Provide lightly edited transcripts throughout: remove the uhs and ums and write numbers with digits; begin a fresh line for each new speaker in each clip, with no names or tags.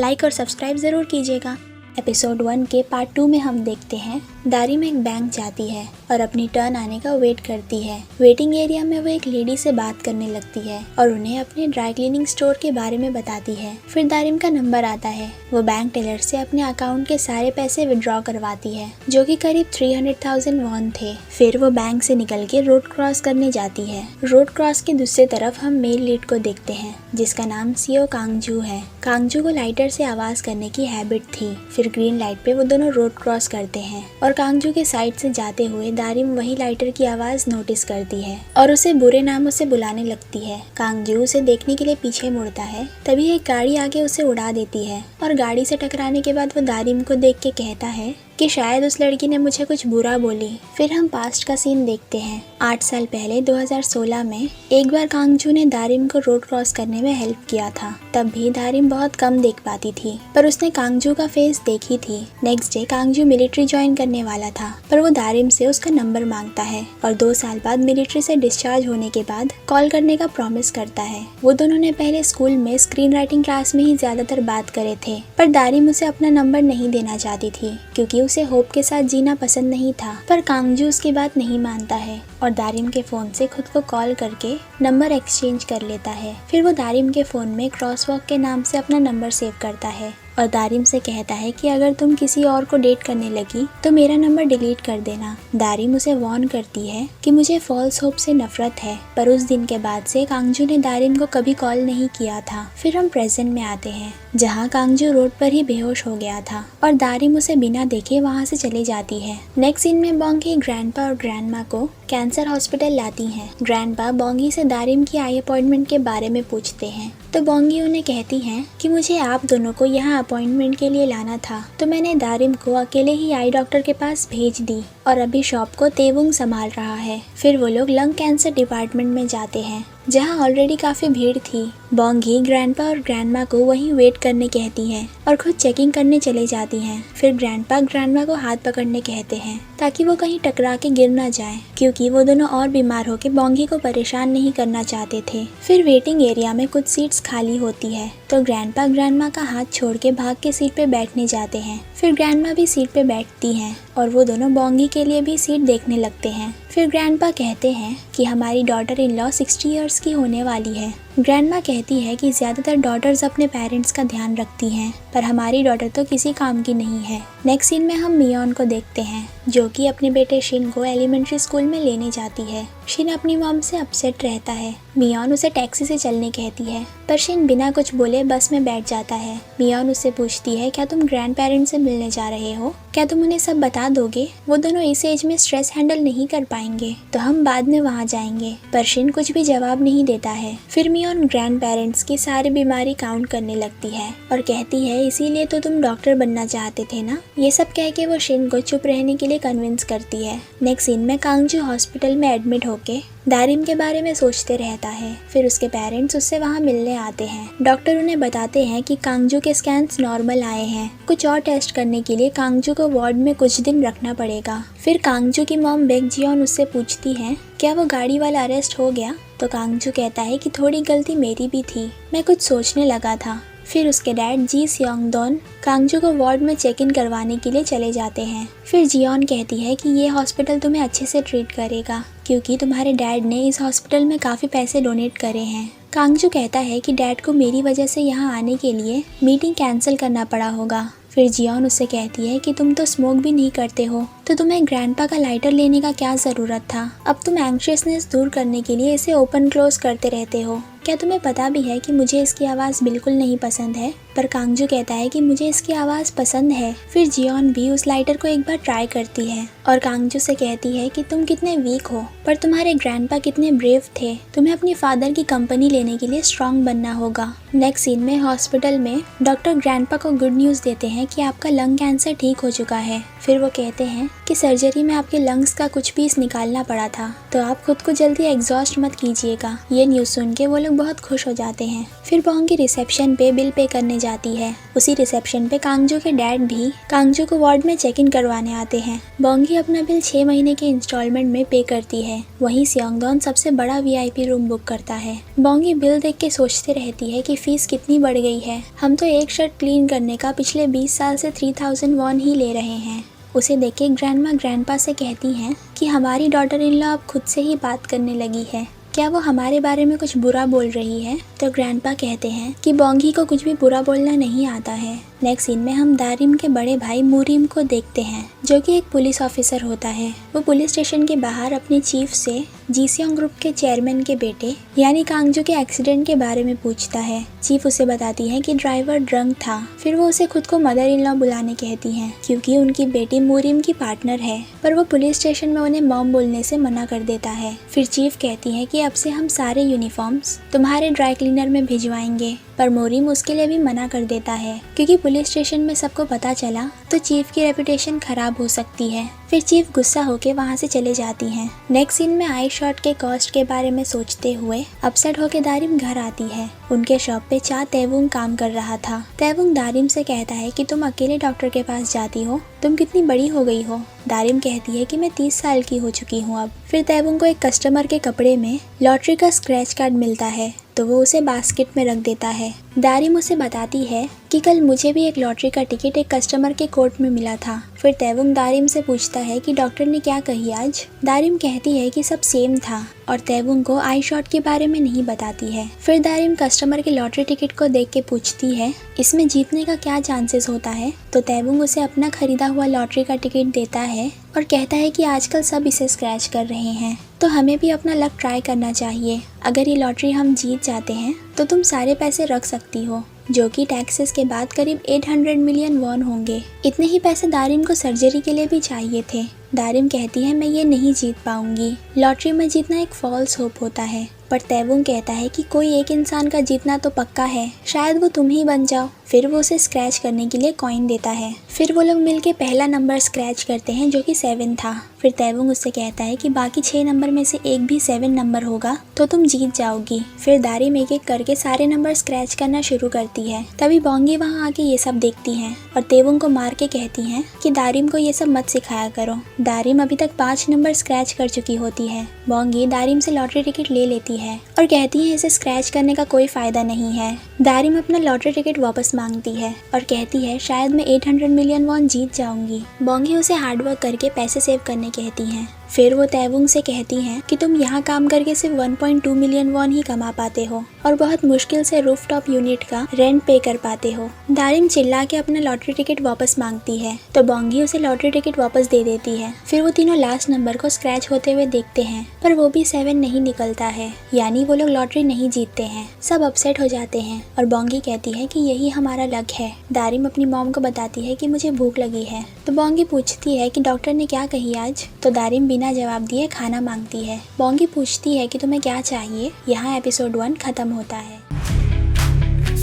Like और subscribe ज़रूर कीजिएगा। एपिसोड 1 के पार्ट 2 में हम देखते हैं दारिम एक बैंक जाती है और अपनी टर्न आने का वेट करती है। वेटिंग एरिया में वो एक लेडी से बात करने लगती है और उन्हें अपने ड्राई क्लीनिंग स्टोर के बारे में बताती है। फिर दारिम का नंबर आता है। वो बैंक टेलर से अपने अकाउंट के सारे पैसे विड्रॉ करवाती है, जो कि करीब 300,000 वॉन थे। फिर वो बैंक से निकल के रोड क्रॉस करने जाती है। रोड क्रॉस के दूसरी तरफ हम मेल लीड को देखते हैं, जिसका नाम सीओ कांगजू है। कांगजू को लाइटर से आवाज करने की हैबिट थी। फिर ग्रीन लाइट पे वो दोनों रोड क्रॉस करते हैं और कांगजू के साइड से जाते हुए दारिम वही लाइटर की आवाज नोटिस करती है और उसे बुरे नामों से बुलाने लगती है। कांगजू उसे देखने के लिए पीछे मुड़ता है, तभी एक गाड़ी आके उसे उड़ा देती है और गाड़ी से टकराने के बाद वो दारिम को देख के कहता है कि शायद उस लड़की ने मुझे कुछ बुरा बोली। फिर हम पास्ट का सीन देखते हैं। 8 साल पहले 2016 में एक बार कांगजू ने दारिम को रोड क्रॉस करने में हेल्प किया था। तब भी दारिम बहुत कम देख पाती थी, पर उसने कांगजू का फेस देखी थी। नेक्स्ट डे कांगजू मिलिट्री ज्वाइन करने वाला था, पर वो दारिम से उसका नंबर मांगता है और 2 साल बाद मिलिट्री से डिस्चार्ज होने के बाद कॉल करने का प्रॉमिस करता है। वो दोनों ने पहले स्कूल में स्क्रीन राइटिंग क्लास में ही ज्यादातर बात करे थे, पर दारिम उसे अपना नंबर नहीं देना चाहती थी क्योंकि उसे होप के साथ जीना पसंद नहीं था। पर कांगजू उसकी बात नहीं मानता है और दारिम के फोन से खुद को कॉल करके नंबर एक्सचेंज कर लेता है। फिर वो दारिम के फोन में क्रॉसवॉक के नाम से अपना नंबर सेव करता है और दारिम से कहता है कि अगर तुम किसी और को डेट करने लगी तो मेरा नंबर डिलीट कर देना। दारिम उसे वार्न करती है कि मुझे फॉल्स होप से नफरत है, पर उस दिन के बाद से कांगजू ने दारिम को कभी कॉल नहीं किया था। फिर हम प्रेजेंट में आते हैं, जहाँ कांगजू रोड पर ही बेहोश हो गया था और दारिम उसे बिना देखे वहाँ से चली जाती है। नेक्स्ट सीन में बोंगी ग्रैंडपा और ग्रैंडमा को कैंसर हॉस्पिटल लाती हैं। ग्रैंडपा बोंगी से दारिम की आई अपॉइंटमेंट के बारे में पूछते हैं, तो बोंगी उन्हें कहती हैं कि मुझे आप दोनों को यहाँ अपॉइंटमेंट के लिए लाना था, तो मैंने दारिम को अकेले ही आई डॉक्टर के पास भेज दी और अभी शॉप को तेवुंग संभाल रहा है। फिर वो लोग लंग कैंसर डिपार्टमेंट में जाते हैं, जहाँ ऑलरेडी काफी भीड़ थी। बोंगी ग्रैंडपा और ग्रैंडमा को वहीं वेट करने कहती है और खुद चेकिंग करने चले जाती हैं। फिर ग्रैंडपा ग्रैंडमा को हाथ पकड़ने कहते हैं ताकि वो कहीं टकरा के गिर ना जाए, क्योंकि वो दोनों और बीमार होकर बोंगी को परेशान नहीं करना चाहते थे। फिर वेटिंग एरिया में कुछ सीट्स खाली होती है, तो ग्रैंडपा ग्रैंडमा का हाथ छोड़ के भाग के सीट पे बैठने जाते हैं। फिर ग्रैंडमा भी सीट पे बैठती हैं और वो दोनों बोंगी के लिए भी सीट देखने लगते हैं। फिर ग्रैंडपा कहते हैं कि हमारी डॉटर इन लॉ 60 इयर्स की होने वाली है। ग्रैंडमा कहती है कि ज्यादातर डॉटर्स अपने पेरेंट्स का ध्यान रखती हैं, पर हमारी डॉटर तो किसी काम की नहीं है। नेक्स्ट सीन में हम मियोन को देखते हैं, जो कि अपने बेटे शिन को एलिमेंट्री स्कूल में लेने जाती है। शिन अपनी मॉम से अपसेट रहता है। मियोन उसे टैक्सी से चलने कहती है, पर शिन बिना कुछ बोले बस में बैठ जाता है। मियोन उससे पूछती है, क्या तुम ग्रैंड पेरेंट्स से मिलने जा रहे हो? क्या तुम उन्हें सब बता दोगे? वो दोनों इस एज में स्ट्रेस हैंडल नहीं कर पाएंगे, तो हम बाद में वहाँ जाएंगे। पर शिन कुछ भी जवाब नहीं देता है। फिर मियोन ग्रैंड पेरेंट्स की सारी बीमारी काउंट करने लगती है और कहती है, इसीलिए तो तुम डॉक्टर बनना चाहते थे ना। ये सब कह के वो शिन को चुप रहने के लिए कन्विंस करती है। नेक्स्ट सीन में कांगजू हॉस्पिटल में एडमिट होके दारिम के बारे में सोचते रहता है। फिर उसके पेरेंट्स उससे वहाँ मिलने आते हैं। डॉक्टर उन्हें बताते हैं कि कांगजू के स्कैन्स नॉर्मल आए हैं। कुछ और टेस्ट करने के लिए कांगजू को वार्ड में कुछ दिन रखना पड़ेगा। फिर कांगजू की मॉम बेक जियोन उससे पूछती है, क्या वो गाड़ी वाला अरेस्ट हो गया? तो कांगजू कहता है कि थोड़ी गलती मेरी भी थी, मैं कुछ सोचने लगा था। फिर उसके डैड जी सियोंगडोन कांगजू को वार्ड में चेक इन करवाने के लिए चले जाते हैं। फिर जियोन कहती है कि ये हॉस्पिटल तुम्हें अच्छे से ट्रीट करेगा, क्योंकि तुम्हारे डैड ने इस हॉस्पिटल में काफ़ी पैसे डोनेट करे हैं। कांगजू कहता है कि डैड को मेरी वजह से यहाँ आने के लिए मीटिंग कैंसिल करना पड़ा होगा। फिर जियोन उससे कहती है कि तुम तो स्मोक भी नहीं करते हो, तो तुम्हें ग्रैंडपा का लाइटर लेने का क्या ज़रूरत था? अब तुम एंग्शियसनेस दूर करने के लिए इसे ओपन क्लोज करते रहते हो। क्या तुम्हें पता भी है कि मुझे इसकी आवाज़ बिल्कुल नहीं पसंद है? पर कांगजू कहता है कि मुझे इसकी आवाज़ पसंद है। फिर जियोन भी उस लाइटर को एक बार ट्राई करती है और कांगजू से कहती है कि तुम कितने वीक हो, पर तुम्हारे ग्रैंडपा कितने ब्रेव थे। तुम्हें अपनी फादर की कंपनी लेने के लिए स्ट्रांग बनना होगा। नेक्स्ट सीन में हॉस्पिटल में डॉक्टर ग्रैंडपा को गुड न्यूज़ देते हैं हैं कि आपका लंग कैंसर ठीक हो चुका है। फिर वो कहते हैं कि सर्जरी में आपके लंग्स का कुछ पीस निकालना पड़ा था, तो आप खुद को जल्दी एग्जॉस्ट मत कीजिएगा। ये न्यूज़ सुन के वो लोग बहुत खुश हो जाते हैं। फिर बोंगी रिसेप्शन पे बिल पे करने जाती है। उसी रिसेप्शन पे कांगजू के डैड भी कांगजू को वार्ड में चेक इन करवाने आते हैं। बोंगी अपना बिल 6 महीने के इंस्टॉलमेंट में पे करती है। वहीं सियोंगदोन सबसे बड़ा VIP रूम बुक करता है। बोंगी बिल देख के सोचते रहती है कि फीस कितनी बढ़ गई है। हम तो एक शर्ट क्लीन करने का पिछले 20 साल से 3000 वॉन ही ले रहे हैं। उसे देख के ग्रैंडमा ग्रैंडपा से कहती हैं कि हमारी डॉटर इन लॉ अब खुद से ही बात करने लगी है, क्या वो हमारे बारे में कुछ बुरा बोल रही है? तो ग्रैंडपा कहते हैं कि बोंगी को कुछ भी बुरा बोलना नहीं आता है। नेक्स्ट सीन में हम दारिम के बड़े भाई मुरिम को देखते हैं, जो कि एक पुलिस ऑफिसर होता है। वो पुलिस स्टेशन के बाहर अपने चीफ से जीसियोंग ग्रुप के चेयरमैन के बेटे यानी कांगजू के एक्सीडेंट के बारे में पूछता है। चीफ उसे बताती है कि ड्राइवर ड्रंक था। फिर वो उसे खुद को मदर इन लॉ बुलाने कहती हैं, क्योंकि उनकी बेटी मुरिम की पार्टनर है। पर वो पुलिस स्टेशन में उन्हें मॉम बोलने से मना कर देता है। फिर चीफ कहती है कि अब से हम सारे यूनिफॉर्म्स तुम्हारे ड्राई क्लीनर में भिजवाएंगे, पर मुरिम उसके लिए भी मना कर देता है, क्योंकि पुलिस स्टेशन में सबको पता चला तो चीफ की रेपुटेशन खराब हो सकती है। फिर चीफ गुस्सा होके वहाँ से चले जाती हैं। नेक्स्ट सीन में आई शॉट के कॉस्ट के बारे में सोचते हुए अपसेट होके दारिम घर आती है। उनके शॉप पे चा तेवुंग काम कर रहा था। तेवुंग दारिम से कहता है कि तुम अकेले डॉक्टर के पास जाती हो, तुम कितनी बड़ी हो गई हो। दारिम कहती है कि मैं 30 साल की हो चुकी हूँ अब। फिर तेवुंग को एक कस्टमर के कपड़े में लॉटरी का स्क्रैच कार्ड मिलता है, तो वो उसे बास्केट में रख देता है। दारिम उसे बताती है कि कल मुझे भी एक लॉटरी का टिकट एक कस्टमर के कोर्ट में मिला था। फिर तेवुंग दारिम से पूछता है कि डॉक्टर ने क्या कही आज। दारिम कहती है कि सब सेम था और तेवुंग को आई शॉट के बारे में नहीं बताती है। फिर दारिम कस्टमर के लॉटरी टिकट को देख के पूछती है इसमें जीतने का क्या चांसेस होता है, तो तेवुंग उसे अपना खरीदा हुआ लॉटरी का टिकट देता है और कहता है कि आजकल सब इसे स्क्रैच कर रहे हैं, तो हमें भी अपना लक ट्राई करना चाहिए। अगर ये लॉटरी हम जीत जाते हैं तो तुम सारे पैसे रख सकती हो, जो कि टैक्सेस के बाद करीब 800 मिलियन वॉन होंगे। इतने ही पैसे दारिम को सर्जरी के लिए भी चाहिए थे। दारिम कहती है मैं ये नहीं जीत पाऊंगी, लॉटरी में जीतना एक फॉल्स होप होता है। पर तेवुंग कहता है कि कोई एक इंसान का जीतना तो पक्का है, शायद वो तुम ही बन जाओ। फिर वो उसे स्क्रैच करने के लिए कॉइन देता है। फिर वो लोग मिलके पहला नंबर स्क्रैच करते हैं, जो कि 7 था। फिर तेवुंग उससे कहता है कि बाकी 6 नंबर में से एक भी 7 नंबर होगा तो तुम जीत जाओगी। फिर दारिम एक एक करके सारे नंबर स्क्रैच करना शुरू करती है। तभी बोंगी वहाँ आके ये सब देखती हैं और तेवुंग को मार के कहती हैं कि दारिम को ये सब मत सिखाया करो। दारिम अभी तक 5 नंबर स्क्रैच कर चुकी होती है। बोंगी दारिम से लॉटरी टिकट ले लेती है और कहती है इसे स्क्रैच करने का कोई फायदा नहीं है। दारिम अपना लॉटरी टिकट वापस मांगती है और कहती है शायद मैं 800 मिलियन वॉन जीत जाऊंगी। बोंगी उसे हार्डवर्क करके पैसे सेव करने कहती हैं। फिर वो तेवुंग से कहती हैं कि तुम यहाँ काम करके सिर्फ 1.2 मिलियन वॉन ही कमा पाते हो और बहुत मुश्किल से रूफटॉप यूनिट का रेंट पे कर पाते हो। दारिम चिल्ला के अपना लॉटरी टिकट वापस मांगती है, तो बोंगी उसे लॉटरी टिकट वापस दे देती है। फिर वो तीनों लास्ट नंबर को स्क्रैच होते हुए देखते हैं, पर वो भी 7 नहीं निकलता है, यानी वो लोग लॉटरी नहीं जीतते हैं। सब अपसेट हो जाते हैं और बोंगी कहती है कि यही हमारा लक है। दारिम अपनी मॉम को बताती है कि मुझे भूख लगी है, तो बोंगी पूछती है कि डॉक्टर ने क्या कही आज, तो दारिम बिना जवाब दिए खाना मांगती है। बोंगी पूछती है कि तुम्हें क्या चाहिए। यहाँ एपिसोड 1 खत्म होता है।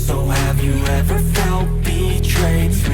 So have you ever felt betrayed?